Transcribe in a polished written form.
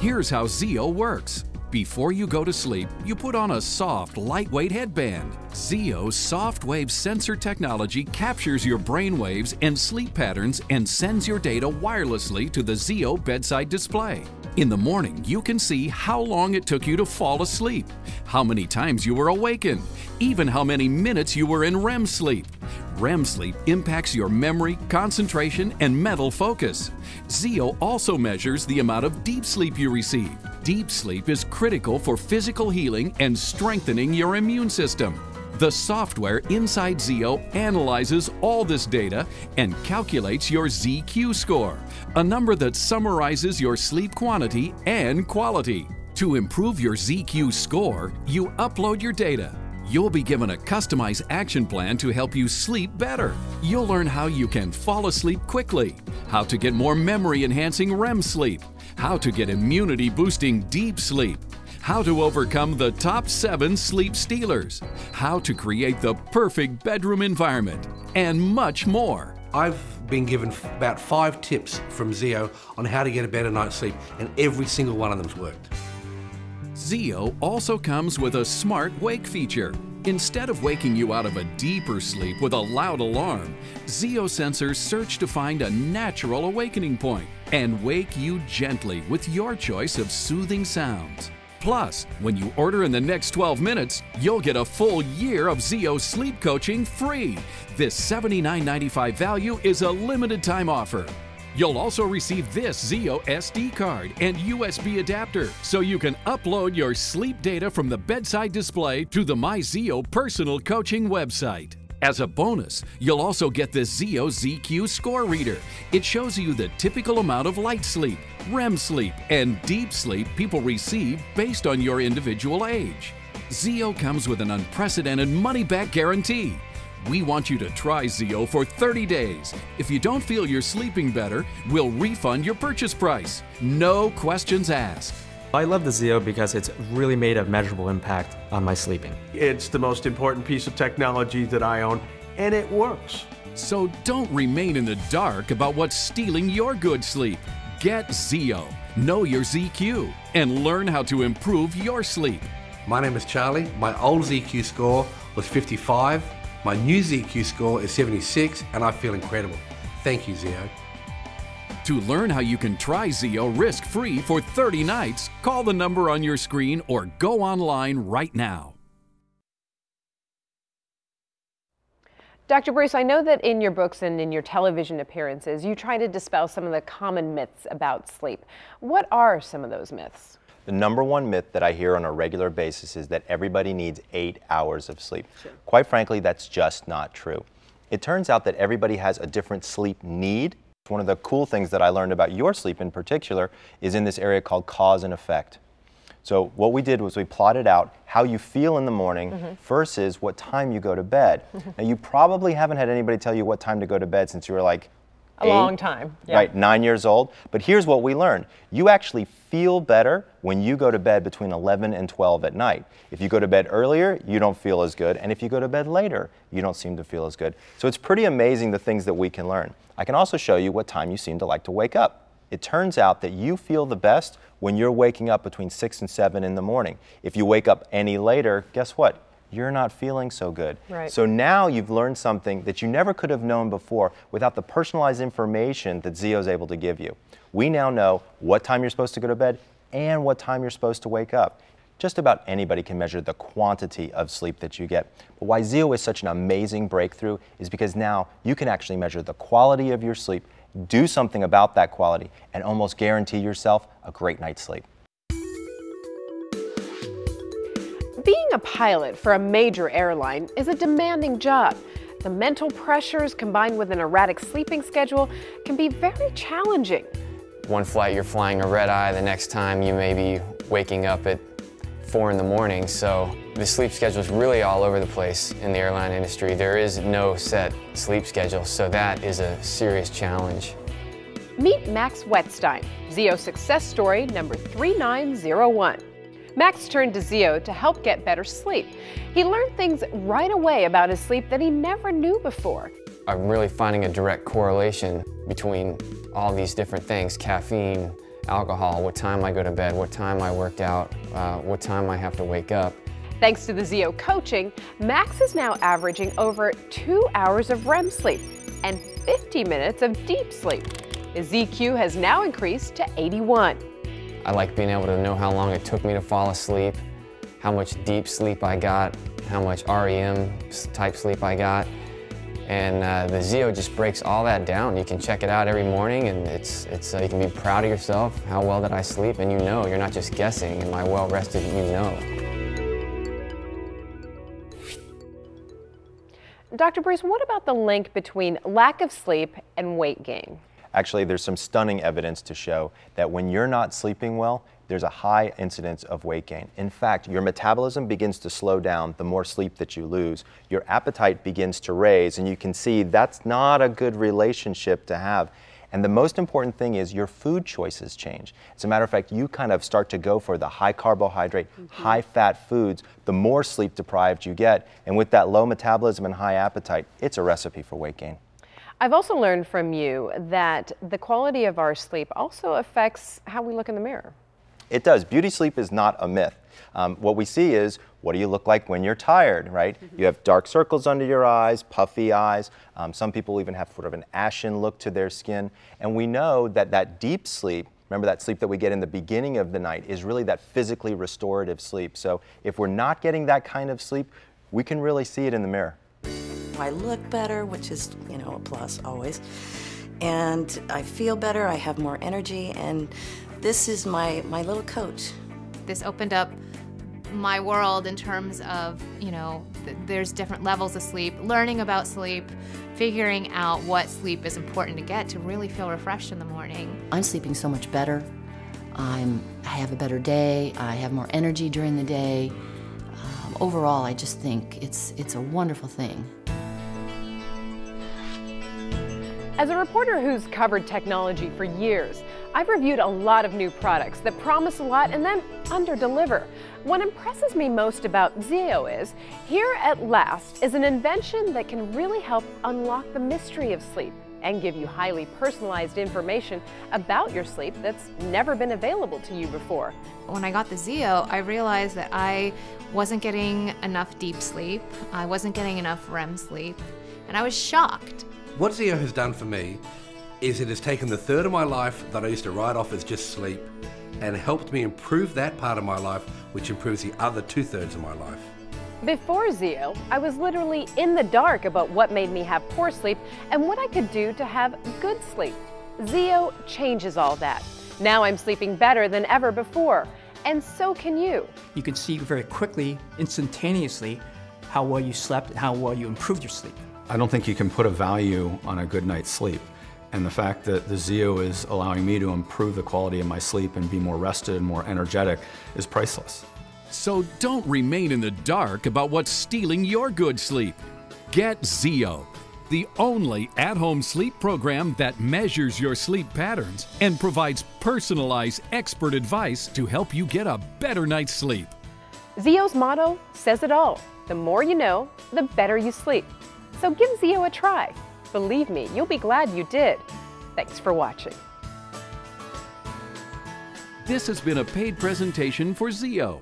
Here's how Zeo works. Before you go to sleep, you put on a soft, lightweight headband. Zeo's soft wave sensor technology captures your brain waves and sleep patterns and sends your data wirelessly to the Zeo bedside display. In the morning, you can see how long it took you to fall asleep, how many times you were awakened, even how many minutes you were in REM sleep. REM sleep impacts your memory, concentration, and mental focus. Zeo also measures the amount of deep sleep you receive. Deep sleep is critical for physical healing and strengthening your immune system. The software inside Zeo analyzes all this data and calculates your ZQ score, a number that summarizes your sleep quantity and quality. To improve your ZQ score, you upload your data. You'll be given a customized action plan to help you sleep better. You'll learn how you can fall asleep quickly, how to get more memory-enhancing REM sleep, how to get immunity-boosting deep sleep, how to overcome the top 7 sleep stealers, how to create the perfect bedroom environment, and much more. I've been given about 5 tips from Zeo on how to get a better night's sleep, and every single one of them's worked. Zeo also comes with a smart wake feature. Instead of waking you out of a deeper sleep with a loud alarm, Zeo sensors search to find a natural awakening point and wake you gently with your choice of soothing sounds. Plus, when you order in the next 12 minutes, you'll get a full year of Zeo sleep coaching free. This $79.95 value is a limited time offer. You'll also receive this Zeo SD card and USB adapter so you can upload your sleep data from the bedside display to the MyZeo personal coaching website. As a bonus, you'll also get this Zeo ZQ score reader. It shows you the typical amount of light sleep, REM sleep, and deep sleep people receive based on your individual age. Zeo comes with an unprecedented money-back guarantee. We want you to try Zeo for 30 days. If you don't feel you're sleeping better, we'll refund your purchase price. No questions asked. I love the Zeo because it's really made a measurable impact on my sleeping. It's the most important piece of technology that I own, and it works. So don't remain in the dark about what's stealing your good sleep. Get Zeo, know your ZQ, and learn how to improve your sleep. My name is Charlie. My old ZQ score was 55. My new ZQ score is 76, and I feel incredible. Thank you, Zeo. To learn how you can try Zeo risk-free for 30 nights, call the number on your screen or go online right now. Dr. Bruce, I know that in your books and in your television appearances, you try to dispel some of the common myths about sleep. What are some of those myths? The number one myth that I hear on a regular basis is that everybody needs 8 hours of sleep. Sure. Quite frankly, that's just not true. It turns out that everybody has a different sleep need. One of the cool things that I learned about your sleep in particular is in this area called cause and effect. So what we did was we plotted out how you feel in the morning versus what time you go to bed. Now you probably haven't had anybody tell you what time to go to bed since you were like a long time. Yeah. Right, 9 years old. But here's what we learned. You actually feel better when you go to bed between 11 and 12 at night. If you go to bed earlier, you don't feel as good. And if you go to bed later, you don't seem to feel as good. So it's pretty amazing the things that we can learn. I can also show you what time you seem to like to wake up. It turns out that you feel the best when you're waking up between 6 and 7 in the morning. If you wake up any later, guess what? You're not feeling so good. Right. So now you've learned something that you never could have known before without the personalized information that Zeo is able to give you. We now know what time you're supposed to go to bed and what time you're supposed to wake up. Just about anybody can measure the quantity of sleep that you get. But why Zeo is such an amazing breakthrough is because now you can actually measure the quality of your sleep, do something about that quality, and almost guarantee yourself a great night's sleep. Being a pilot for a major airline is a demanding job. The mental pressures combined with an erratic sleeping schedule can be very challenging. One flight you're flying a red eye, the next time you may be waking up at 4 in the morning, so the sleep schedule is really all over the place in the airline industry. There is no set sleep schedule, so that is a serious challenge. Meet Max Wetstein, Zeo success story number 3901. Max turned to Zeo to help get better sleep. He learned things right away about his sleep that he never knew before. I'm really finding a direct correlation between all these different things, caffeine, alcohol, what time I go to bed, what time I worked out, what time I have to wake up. Thanks to the Zeo coaching, Max is now averaging over 2 hours of REM sleep and 50 minutes of deep sleep. His EQ has now increased to 81. I like being able to know how long it took me to fall asleep, how much deep sleep I got, how much REM type sleep I got. And the Zeo just breaks all that down. You can check it out every morning, and you can be proud of yourself, how well did I sleep, and you know, you're not just guessing, am I well rested, you know. Dr. Bruce, what about the link between lack of sleep and weight gain? Actually, there's some stunning evidence to show that when you're not sleeping well, there's a high incidence of weight gain. In fact, your metabolism begins to slow down the more sleep that you lose. Your appetite begins to raise, and you can see that's not a good relationship to have. And the most important thing is your food choices change. As a matter of fact, you kind of start to go for the high carbohydrate, high fat foods, the more sleep deprived you get. And with that low metabolism and high appetite, it's a recipe for weight gain. I've also learned from you that the quality of our sleep also affects how we look in the mirror. It does. Beauty sleep is not a myth. What we see is, what do you look like when you're tired, right? You have dark circles under your eyes, puffy eyes. Some people even have sort of an ashen look to their skin. And we know that that deep sleep, remember that sleep that we get in the beginning of the night, is really that physically restorative sleep. So if we're not getting that kind of sleep, we can really see it in the mirror. I look better, which is, you know, a plus always. And I feel better, I have more energy, and this is my little coach. This opened up my world in terms of, you know, there's different levels of sleep, learning about sleep, figuring out what sleep is important to get to really feel refreshed in the morning. I'm sleeping so much better. I have a better day. I have more energy during the day. Overall, I just think it's a wonderful thing. As a reporter who's covered technology for years, I've reviewed a lot of new products that promise a lot and then underdeliver. What impresses me most about Zeo is, here at last is an invention that can really help unlock the mystery of sleep and give you highly personalized information about your sleep that's never been available to you before. When I got the Zeo, I realized that I wasn't getting enough deep sleep, I wasn't getting enough REM sleep, and I was shocked. What Zeo has done for me is it has taken the third of my life that I used to write off as just sleep and helped me improve that part of my life, which improves the other 2/3 of my life. Before Zeo, I was literally in the dark about what made me have poor sleep and what I could do to have good sleep. Zeo changes all that. Now I'm sleeping better than ever before, and so can you. You can see very quickly, instantaneously, how well you slept and how well you improved your sleep. I don't think you can put a value on a good night's sleep. And the fact that the Zeo is allowing me to improve the quality of my sleep and be more rested and more energetic is priceless. So don't remain in the dark about what's stealing your good sleep. Get Zeo, the only at-home sleep program that measures your sleep patterns and provides personalized expert advice to help you get a better night's sleep. Zeo's motto says it all. The more you know, the better you sleep. So give Zeo a try. Believe me, you'll be glad you did. Thanks for watching. This has been a paid presentation for Zeo.